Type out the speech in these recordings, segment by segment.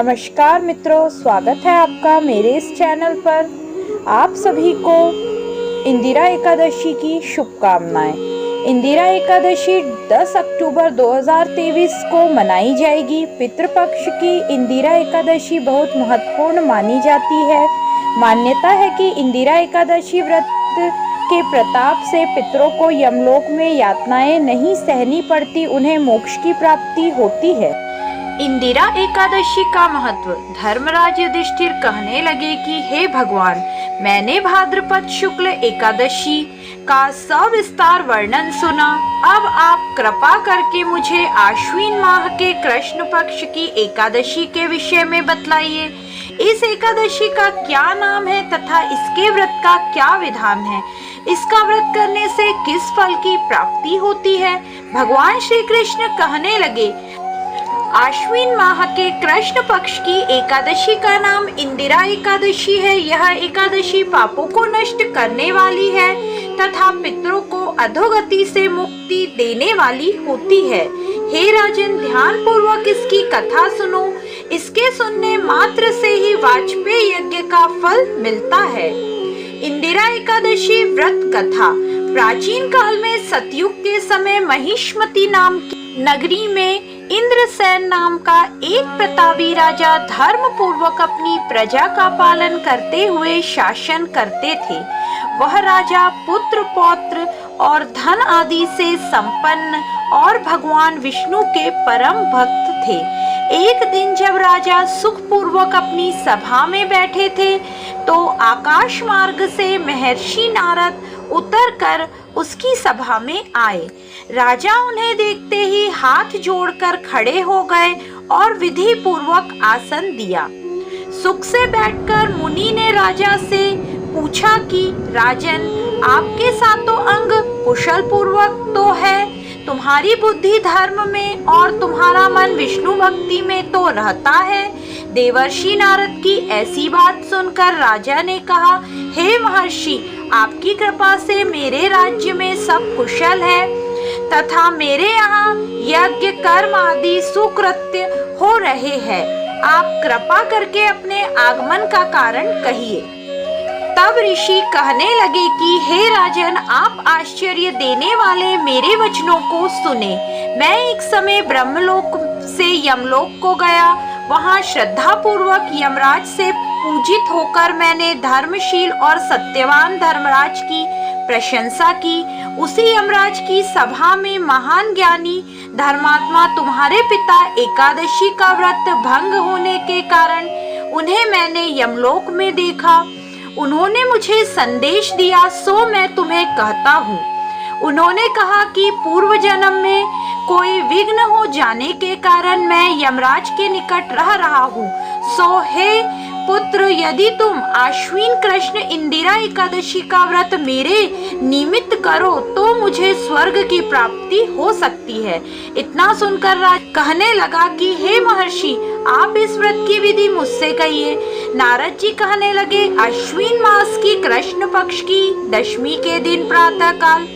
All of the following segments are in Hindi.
नमस्कार मित्रों, स्वागत है आपका मेरे इस चैनल पर। आप सभी को इंदिरा एकादशी की शुभकामनाएं। इंदिरा एकादशी 10 अक्टूबर 2023 को मनाई जाएगी। पितृपक्ष की इंदिरा एकादशी बहुत महत्वपूर्ण मानी जाती है। मान्यता है कि इंदिरा एकादशी व्रत के प्रताप से पितरों को यमलोक में यातनाएं नहीं सहनी पड़ती, उन्हें मोक्ष की प्राप्ति होती है। इंदिरा एकादशी का महत्व। धर्मराज युधिष्ठिर कहने लगे कि हे भगवान, मैंने भाद्रपद शुक्ल एकादशी का सविस्तार वर्णन सुना। अब आप कृपा करके मुझे आश्विन माह के कृष्ण पक्ष की एकादशी के विषय में बतलाइए। इस एकादशी का क्या नाम है तथा इसके व्रत का क्या विधान है? इसका व्रत करने से किस फल की प्राप्ति होती है? भगवान श्री कृष्ण कहने लगे, आश्विन माह के कृष्ण पक्ष की एकादशी का नाम इंदिरा एकादशी है। यह एकादशी पापों को नष्ट करने वाली है तथा पितरों को अधोगति से मुक्ति देने वाली होती है। हे राजन, ध्यान पूर्वक इसकी कथा सुनो। इसके सुनने मात्र से ही वाजपेयी यज्ञ का फल मिलता है। इंदिरा एकादशी व्रत कथा। प्राचीन काल में सतयुग के समय महिष्मती नाम की नगरी में इंद्रसेन नाम का एक प्रतापी राजा धर्म पूर्वक अपनी प्रजा का पालन करते हुए शासन करते थे। वह राजा पुत्र पौत्र और धन आदि से संपन्न और भगवान विष्णु के परम भक्त थे। एक दिन जब राजा सुख पूर्वक अपनी सभा में बैठे थे तो आकाश मार्ग से महर्षि नारद उतरकर उसकी सभा में आए। राजा उन्हें देखते ही हाथ जोड़कर खड़े हो गए और विधि पूर्वक आसन दिया। सुख से बैठकर मुनि ने राजा से पूछा कि राजन, आपके सातों अंग कुशल पूर्वक तो है, तुम्हारी बुद्धि धर्म में और तुम्हारा मन विष्णु भक्ति में तो रहता है। देवर्षि नारद की ऐसी बात सुनकर राजा ने कहा, हे महर्षि, आपकी कृपा से मेरे राज्य में सब कुशल है तथा मेरे यहाँ यज्ञ कर्म आदि सुकृत्य हो रहे हैं। आप कृपा करके अपने आगमन का कारण कहिए। तब ऋषि कहने लगे कि हे राजन, आप आश्चर्य देने वाले मेरे वचनों को सुने। मैं एक समय ब्रह्मलोक से यमलोक को गया। वहाँ श्रद्धा पूर्वक यमराज से पूजित होकर मैंने धर्मशील और सत्यवान धर्मराज की प्रशंसा की। उसी यमराज की सभा में महान ज्ञानी धर्मात्मा तुम्हारे पिता एकादशी का व्रत भंग होने के कारण उन्हें मैंने यमलोक में देखा। उन्होंने मुझे संदेश दिया, सो मैं तुम्हें कहता हूँ। उन्होंने कहा कि पूर्व जन्म में कोई विघ्न हो जाने के कारण मैं यमराज के निकट रह रहा हूँ। सो हे पुत्र, यदि तुम आश्विन कृष्ण इंदिरा एकादशी का व्रत मेरे निमित्त करो तो मुझे स्वर्ग की प्राप्ति हो सकती है। इतना सुनकर राज कहने लगा कि हे महर्षि, आप इस व्रत की विधि मुझसे कहिए। नारद जी कहने लगे, अश्विन मास की कृष्ण पक्ष की दशमी के दिन प्रातः काल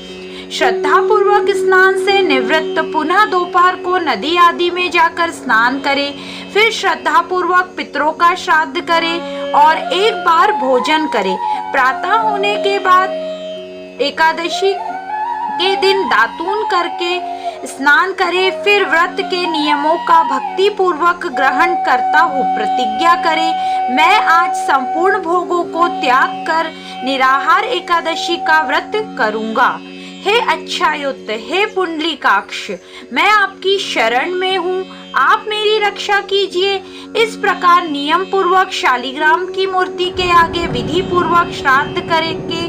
श्रद्धा पूर्वक स्नान से निवृत्त पुनः दोपहर को नदी आदि में जाकर स्नान करे। फिर श्रद्धा पूर्वक पितरों का श्राद्ध करे और एक बार भोजन करे। प्रातः होने के बाद एकादशी के दिन दातून करके स्नान करे। फिर व्रत के नियमों का भक्ति पूर्वक ग्रहण करता हूँ प्रतिज्ञा करे, मैं आज संपूर्ण भोगों को त्याग कर निराहार एकादशी का व्रत करूँगा। हे अच्छायुत, हे पुंडलीकाक्ष, मैं आपकी शरण में हूँ, आप मेरी रक्षा कीजिए। इस प्रकार नियम पूर्वक शालिग्राम की मूर्ति के आगे विधि पूर्वक श्राद्ध करके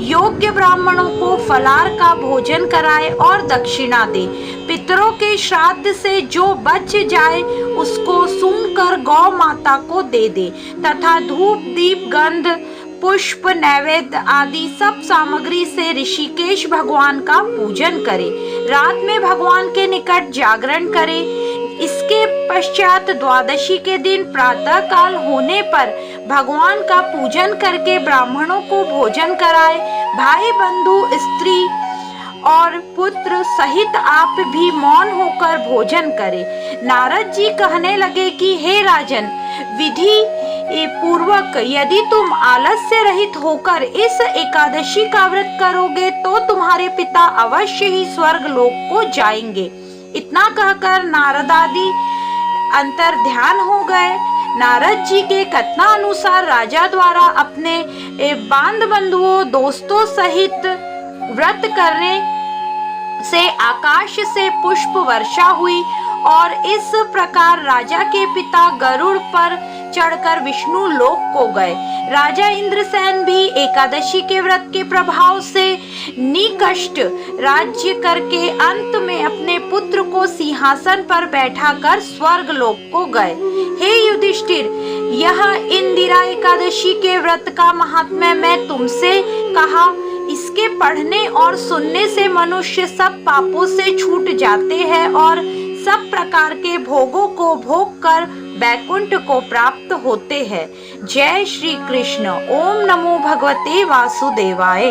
योग्य ब्राह्मणों को फलाहार का भोजन कराए और दक्षिणा दे। पितरों के श्राद्ध से जो बच जाए उसको सूंघ कर गौ माता को दे दे तथा धूप दीप गंध पुष्प नैवेद्य आदि सब सामग्री से ऋषिकेश भगवान का पूजन करे। रात में भगवान के निकट जागरण करे। इसके पश्चात द्वादशी के दिन प्रातः काल होने पर भगवान का पूजन करके ब्राह्मणों को भोजन कराए। भाई बंधु स्त्री और पुत्र सहित आप भी मौन होकर भोजन करें। नारद जी कहने लगे कि हे राजन, विधि पूर्वक यदि तुम आलस्य रहित होकर इस एकादशी का व्रत करोगे तो तुम्हारे पिता अवश्य ही स्वर्ग लोक को जाएंगे। इतना कहकर नारदादि अंतर ध्यान हो गए। नारद जी के कथनानुसार राजा द्वारा अपने बांध बंधुओं दोस्तों सहित व्रत करने से आकाश से पुष्प वर्षा हुई और इस प्रकार राजा के पिता गरुड़ पर चढ़कर विष्णु लोक को गए। राजा इंद्रसेन भी एकादशी के व्रत के प्रभाव से निकष्ट राज्य करके अंत में अपने पुत्र को सिंहासन पर बैठाकर स्वर्ग लोक को गए। हे युधिष्ठिर, यह इंदिरा एकादशी के व्रत का महात्म्य मैं तुमसे कहा। इसके पढ़ने और सुनने से मनुष्य सब पापों से छूट जाते हैं और सब प्रकार के भोगों को भोग कर वैकुंठ को प्राप्त होते हैं। जय श्री कृष्ण। ओम नमो भगवते वासुदेवाय।